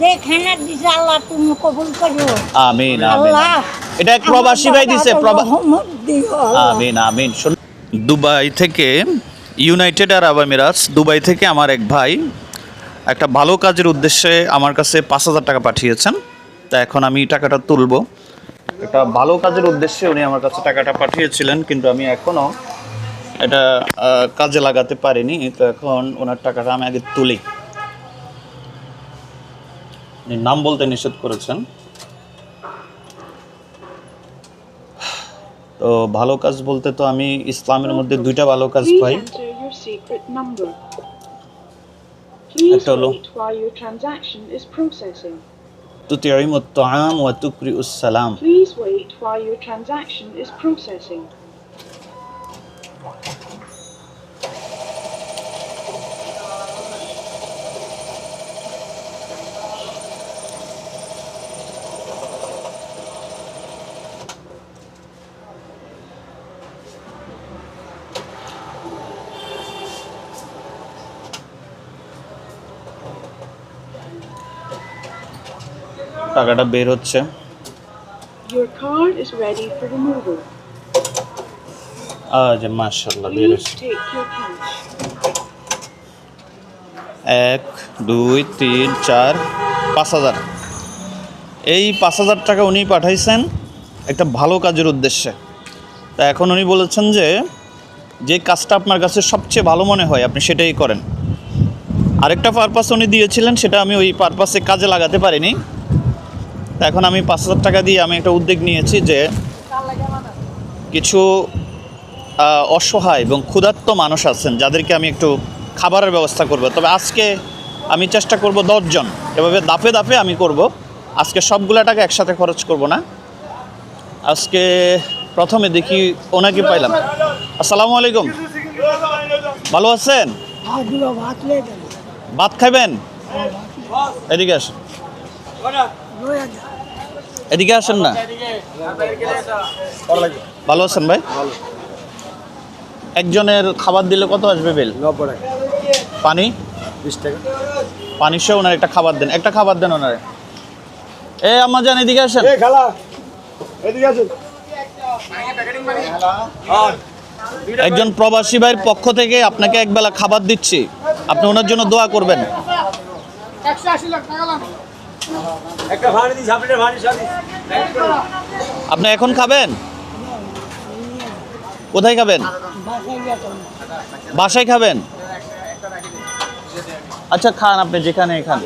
যেখানে দিছে আল্লাহ তুমি কবুল করো। আমিন আমিন। আল্লাহ এটা এক প্রবাসী ভাই দিছে। রহমত দিও আল্লাহ। আমিন আমিন। দুবাই থেকে, ইউনাইটেড আরব আমিরাতস দুবাই থেকে আমার এক ভাই একটা ভালো কাজের উদ্দেশ্যে আমার কাছে 5,000 টাকা পাঠিয়েছেন। তা এখন আমি টাকাটা তুলব। একটা ভালো কাজের উদ্দেশ্যে উনি আমার কাছে টাকাটা পাঠিয়েছিলেন, কিন্তু আমি এখনও এটা কাজে লাগাতে পারিনি। তো এখন ওনার টাকাটা আমি আগে তুলি। উনি নাম বলতে নিষেধ করেছেন। তো ভালো কাজ বলতে তো আমি ইসলামের মধ্যে দুইটা ভালো কাজ পাই। একটা হলো তুতিউমুত তাআম ওয়া তুকরিউস সালাম। টাকাটা বের হচ্ছে। Your card is ready for removal. আজ মাশাআল্লাহ বের Please হচ্ছে। take your cash. 1 2 3 4 5,000। এই 5,000 টাকা উনি পাঠাইছেন একটা ভালো কাজের উদ্দেশ্যে। তা এখন উনি বলেছেন যে কাজটা আপনার কাছে সবচেয়ে ভালো মনে হয় আপনি সেটাই করেন। আরেকটা পারপাস উনি দিয়েছিলেন, সেটা আমি ওই পারপাসে কাজে লাগাতে পারিনি। তা এখন আমি 5,000 টাকা দিয়ে আমি একটা উদ্যোগ নিয়েছি যে কিছু অসহায় এবং ক্ষুধার্ত মানুষ আছেন যাদেরকে আমি একটু খাবারের ব্যবস্থা করব। তবে আজকে আমি চেষ্টা করব 10 জন, এভাবে দাপে দাপে আমি করব। আজকে সবগুলা টাকা একসাথে খরচ করব না। আজকে প্রথমে দেখি ওনাকে পাইলাম। আসসালামু আলাইকুম, ভালো আছেন? ভাত খাইবেন? এদিকে আসেন, এদিকে আসেন না। ভালো আছেন ভাই? একজনের খাবার দিলে কত আসবে বিল? 90 টাকা। পানি 20 টাকা। পানি সহ ওনার একটা খাবার দেন, একটা খাবার দেন ওনারে। এ আম্মা জান এদিকে আসেন। এই খালা এদিকে আসুন। একজন প্রবাসী ভাইয়ের পক্ষ থেকে আপনাকে একবেলা খাবার দিচ্ছি, আপনি ওনার জন্য দোয়া করবেন। 180 লাখ টাকা লাগবে। একটা ভাড়ি দিই, সামনে ভাড়ি সাথে। আপনি এখন খাবেন? কোথায় খাবেন? বাসায় খাবেন? আচ্ছা খান, আপনি যেখানে খান।